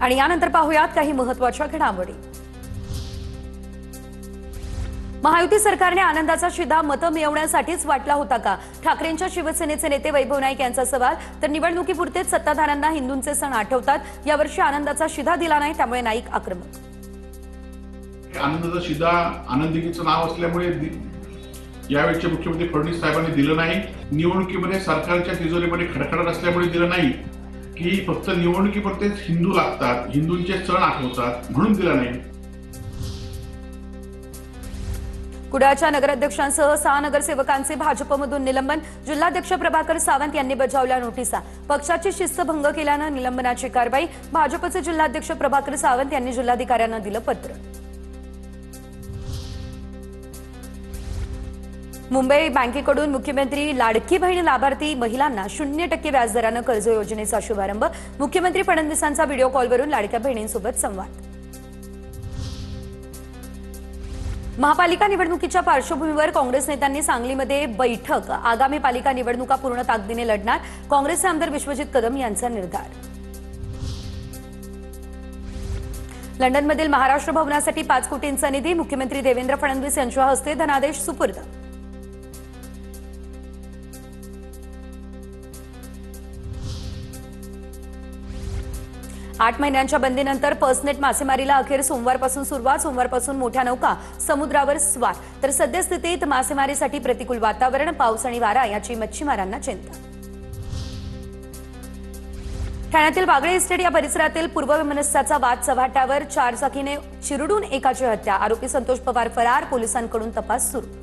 आणि यानंतर पाहूयात काही महत्त्वाच्या घडामोडी। महायुती सरकारने आनंदाचा शिधा मतं मिळवण्यासाठीच वाटला होता का? ठाकरेंच्या शिवसेनेचे नेते वैभव नाईक यांचा सवाल। तर निवडणुकीपुरतेच सत्ताधाऱ्यांना हिंदूंचे सण आठवतात, यावर्षी आनंदाचा शिधा दिला नाही, त्यामुळे नाईक आक्रमक। आनंदाचा शिधा आनंदीचं नाव असल्यामुळे यावेळेचे मुख्यमंत्री फडणवीस साहेबांनी दिलं नाही। निवडणुकीमध्ये सरकारच्या तिजोरीमध्ये खडखडत असल्यामुळे दिलं नाही की फक्त निवडणुकीपुरतेच हिंदू लागतात, हिंदूंचे सण आठवतात म्हणून दिलं नाही। कुडाळच्या नगराध्यक्षांसह 6 नगरसेवकांचे भाजपमधून निलंबन। जिल्हाध्यक्ष प्रभाकर सावंत यांनी बजावल्या नोटिसा। पक्षाची शिस्त भंग केल्याने निलंबनाची कारवाई। भाजपचे जिल्हाध्यक्ष प्रभाकर सावंत यांनी जिल्हाधिकाऱ्यांना दिलं पत्र। मुंबई बँकेकडून मुख्यमंत्री लाडकी बहीण लाभार्थी महिलांना 0% व्याजदराने कर्ज योजनेचा शुभारंभ। मुख्यमंत्री फडणवीसांचा व्हिडिओ कॉलवरून लाडक्या बहिणींसोबत संवाद। महापालिका निवडणुकीच्या पार्श्वभूमीवर काँग्रेस नेत्यांनी सांगलीमध्ये बैठक। आगामी पालिका निवडणुका पूर्ण ताकदीने लढणार, काँग्रेसचे आमदार विश्वजित कदम यांचा निर्धार। लंडनमधील महाराष्ट्र भवनासाठी 5 कोटींचा निधी। मुख्यमंत्री देवेंद्र फडणवीस यांच्या हस्ते धनादेश सुपूर्द। 8 महिन्यांच्या बंदीनंतर पर्सनेट मासेमारीला अखेर सोमवारपासून सुरुवात। सोमवारपासून मोठ्या नौका समुद्रावर स्वार। तर सद्यस्थितीत मासेमारीसाठी प्रतिकूल वातावरण, पाऊस आणि वारा याची मच्छीमारांना चिंता। ठाण्यातील बागळे इस्टेट या परिसरातील पूर्वविमनस्याचा वाद चव्हाट्यावर। 4 चाकीने चिरडून एकाची हत्या। आरोपी संतोष पवार फरार, पोलिसांकडून तपास सुरू।